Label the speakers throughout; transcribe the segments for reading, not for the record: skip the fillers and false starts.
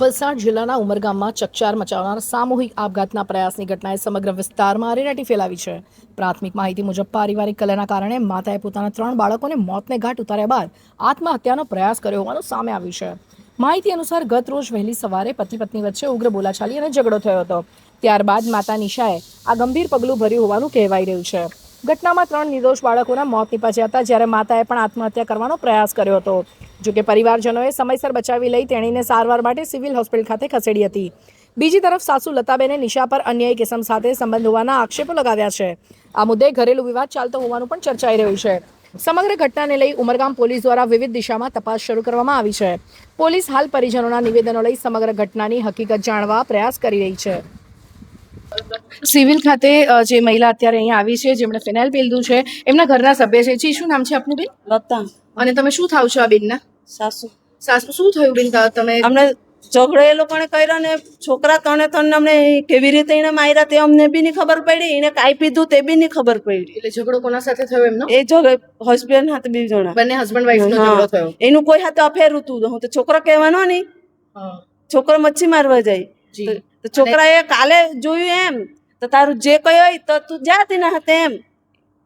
Speaker 1: વલસાડ જિલ્લાના ઉમરગામમાં ચકચાર મચાવનાર સામૂહિક આપઘાતના પ્રયાસની ઘટનાએ સમગ્ર વિસ્તારમાં અરેરાટી ફેલાવી છે. પ્રાથમિક માહિતી મુજબ પારિવારિક કલહના કારણે માતાએ પોતાના 3 બાળકોને મોતને ઘાટ ઉતાર્યા બાદ આત્મહત્યાનો પ્રયાસ કર્યો હોવાનું સામે આવ્યું છે. માહિતી અનુસાર ગત રોજ વહેલી સવારે પતિ પત્ની વચ્ચે ઉગ્ર બોલાચાલી અને ઝઘડો થયો હતો. ત્યારબાદ માતા નિશાએ આ ગંભીર પગલું ભર્યું હોવાનું કહેવાઈ રહ્યું છે. ઘટનામાં 3 નિર્દોષ બાળકોના મોત નીપજ્યા હતા, જ્યારે માતાએ પણ આત્મહત્યા કરવાનો પ્રયાસ કર્યો હતો. જોકે પરિવારજનોએ સમયસર બચાવી લઈ તેણીને સારવાર માટે સિવિલ હોસ્પિટલ ખાતે ખસેડી હતી. બીજી તરફ સાસુ લતાબેને નિશા પર અન્યાયી કિસ્મ સાથે સંબંધ હોવાના આક્ષેપો લગાવ્યા છે. આ મુદ્દે ઘરેલું વિવાદ ચાલતો હોવાનું પણ ચર્ચાઈ રહ્યું છે. સમગ્ર ઘટનાને લઈ ઉમરગામ પોલીસ દ્વારા વિવિધ દિશામાં તપાસ શરૂ કરવામાં આવી છે. પોલીસ હાલ પરિજનોના નિવેદનો લઈ સમગ્ર ઘટનાની હકીકત જાણવા પ્રયાસ કરી રહી છે. સિવિલ ખાતે જે મહિલા અત્યારે અહીંયા આવી છે, જેમણે ફિનાઇલ પીધું છે, એમના ઘરના સભ્ય છે. જી, શું નામ છે આપનું બેન?
Speaker 2: લતા.
Speaker 1: અને તમે શું થાવ છો આ બેનના?
Speaker 2: સાસુ.
Speaker 1: સાસુ. શું થયું બેન? તમે
Speaker 2: અમને ઝઘડો એ લોકોને કર્યો ને છોકરા ત્રણે અમને કેવી રીતે એને માર્યા તે અમને બી નહીં ખબર પડી, એને કાંઈ પીધું તે બી નહીં ખબર પડી.
Speaker 1: એટલે ઝઘડો કોના સાથે થયો એમનો?
Speaker 2: એ જો હસબન્ડ હાથે 2 જણા,
Speaker 1: બંને હસબન્ડ વાઈફ નો ઝઘડો થયો.
Speaker 2: એનું કોઈ હાથે અફેર હતું. હું તો છોકરો કહેવાનો નહીં, છોકરો મચ્છી મારવા જાય. તો છોકરાએ કાલે જોયું એમ તો તારું જે કઈ હોય તો તું જા તેના હાથે એમ.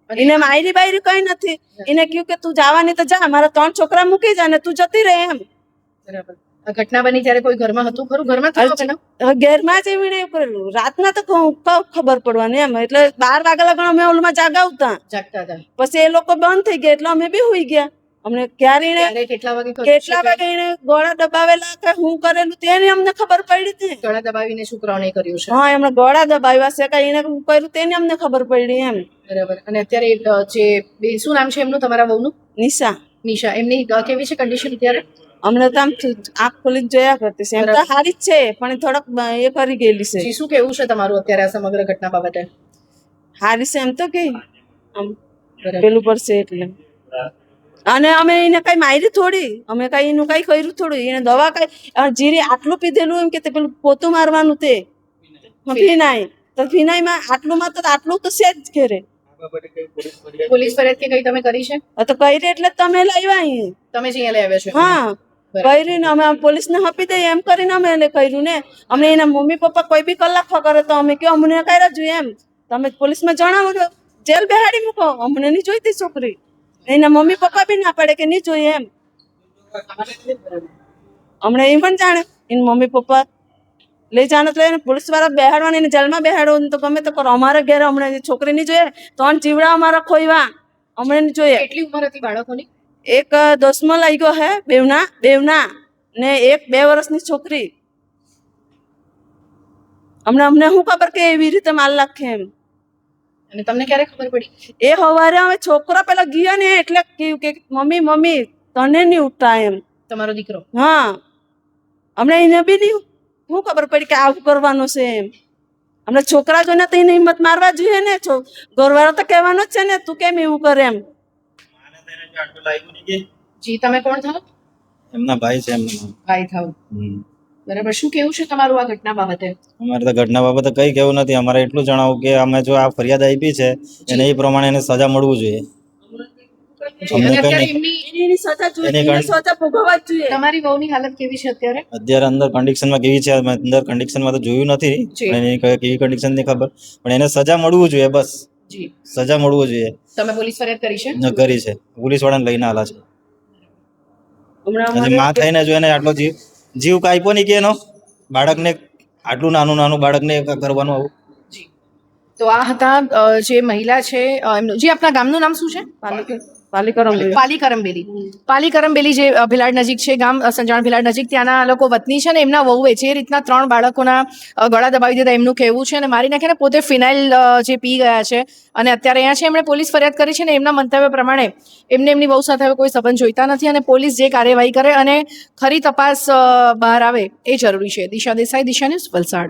Speaker 2: એને માયરી બાયરી કઈ નથી. એને કહ્યું કે તું જવાની તો જા, મારા 3 છોકરા મૂકી જા ને તું જતી રહે એમ.
Speaker 1: બરાબર. આ ઘટના બની ત્યારે કોઈ ઘરમાં હતું ખરું? ઘરમાં થયો કે ના?
Speaker 2: ઘેરમાં જ એવી કરેલું. રાતના તો ખબર પડવાની એમ. એટલે 12 વાગ્યા લગણ અમે ઓલમાં જાગતા
Speaker 1: હતા.
Speaker 2: પછી એ લોકો બંધ થઈ ગયા એટલે અમે બી હોઈ ગયા. અમને ક્યારે કેટલા વાગે એને ગોળા દબાવેલા કે હું કરેલું તેની અમને ખબર પડી હતી.
Speaker 1: ગળા દબાવીને છોકરાઓને કર્યું છે?
Speaker 2: હા, એમણે ગોળા દબાવ્યા છે કે એને કર્યું તેની અમને ખબર પડી એમ.
Speaker 1: બરાબર. અને અત્યારે જે શું નામ છે એમનું, તમારા વહુનું?
Speaker 2: નિશા.
Speaker 1: નિશા. એમની કેવી છે કન્ડિશન અત્યારે?
Speaker 2: અમને તો આમ આંખ ખોલી જોયા કરતી છે. એમ તો સારી જ છે પણ થોડોક એ કરી ગયેલી છે.
Speaker 1: શું કેવું છે તમારું અત્યારે આ સમગ્ર ઘટના બાબતે?
Speaker 2: સારી છે એમ તો કે આમ પેલું પડશે એટલે. અને અમે એને કઈ મારી થોડી, અમે કઈ એનું કઈ કર્યું થોડું. એને દવા કઈ જીરી આટલું પીધેલું એમ કે પેલું પોતું મારવાનું તે ફિનાઈ તો ફિનાઈમાં આટલું તો આટલું તો છે જ ઘેરે.
Speaker 1: પોલીસ ફરિયાદ કે કઈ તમે કરી છે?
Speaker 2: તો કરી એટલે તમે લાવ્યા અહીં.
Speaker 1: તમે જ અહીંયા લઈ આવ્યા છો?
Speaker 2: હા, કરીને અમે પોલીસને આપી દઈએ એમ કરીને અમે એને કર્યું ને. અમને એના મમ્મી પપ્પા કોઈ બી કલાક કરે તો અમે કયો અમને કર્યા જોઈએ એમ. તમે પોલીસમાં જણાવો, જેલ બેહાડી મૂકો. અમને નહીં જોઈતી છોકરી. એના મમ્મી પપ્પા બી ના પડે કે નહીં જોઈએ એમ. હમણાં એ પણ જાણે એના મમ્મી પપ્પા લઈ જાણે તો એને પોલીસ વાળા બેહાડવાની, એને જેલમાં બેહાડો તો ગમે તો કરો. અમારા ઘેર હમણાં છોકરી નહીં જોઈએ. 3 જીવડા અમારા ખોઈવા હમણાં નહીં જોઈએ.
Speaker 1: કેટલી ઉંમર હતી બાળકોની?
Speaker 2: એક 10મા લાગ્યો હે બેવના ને એક 2 વર્ષની છોકરી. હમણાં અમને શું ખબર કે એવી રીતે માલ નાખે એમ.
Speaker 1: અને તમને ક્યારે ખબર પડી?
Speaker 2: એ સવારે અમે છોકરા પેલા ગયા ને એટલે કહ્યું કે મમ્મી તને નહીં ઉઠતા એમ.
Speaker 1: તમારો દીકરો?
Speaker 2: હા. હમણાં એને બી નહીં શું ખબર પડી કે આવું કરવાનું છે એમ. હમણાં છોકરા જોઈને તો એને હિંમત મારવા જોઈએ ને. ઘરવાળો તો કહેવાનો જ છે ને તું કેમ એવું કરે એમ.
Speaker 1: જી, તમે કોણ થાવ?
Speaker 3: એમના ભાઈ છે. એમના
Speaker 1: ભાઈ થાવ. બરાબર. શું કેવું છે તમારું આ ઘટના બાબતે?
Speaker 3: અમારે તો ઘટના બાબતે કઈ કેવું નથી. અમારે એટલું જણાવું કે અમે જો આ ફરિયાદ આપી છે એને એ પ્રમાણે એને સજા મળવું જોઈએ.
Speaker 1: તમારી વહુની હાલત કેવી છે અત્યારે?
Speaker 3: અત્યારે અંદર કન્ડિશનમાં કેવી છે અંદર કન્ડિશનમાં તો જોયું નથી, એની કેવી કન્ડિશન ની ખબર, પણ એને સજા મળવું જોઈએ. બસ સજા મળવું જોઈએ.
Speaker 1: તમે પોલીસ ફરિયાદ કરી છે?
Speaker 3: કરી છે. પોલીસ વાળાને લઈને આલા છે. માં થઈને જો એને આટલો જીવ કાપ્યો નહીં કે એનો બાળકને આટલું નાનું બાળકને કરવાનું આવું.
Speaker 1: તો આ હતા જે મહિલા છે એમનું. જી, આપના ગામનું નામ શું છે? પાલીકરમબેલી જે ભિલાડ નજીક છે, ગામ સંજાણ ભિલાડ નજીક. ત્યાંના લોકો વતની છે ને એમના વહુએ જે રીતના 3 બાળકોના ગળા દબાવી દીધા એમનું કહેવું છે, અને મારી નાખીને પોતે ફિનાઇલ જે પી ગયા છે અને અત્યારે અહીંયા છે. એમણે પોલીસ ફરિયાદ કરી છે ને એમના મંતવ્ય પ્રમાણે એમની વહુ સાથે હવે કોઈ સંબંધ જોઈતા નથી અને પોલીસ જે કાર્યવાહી કરે અને ખરી તપાસ બહાર આવે એ જરૂરી છે. દિશા દેસાઈ, દિશા ન્યૂઝ, વલસાડ.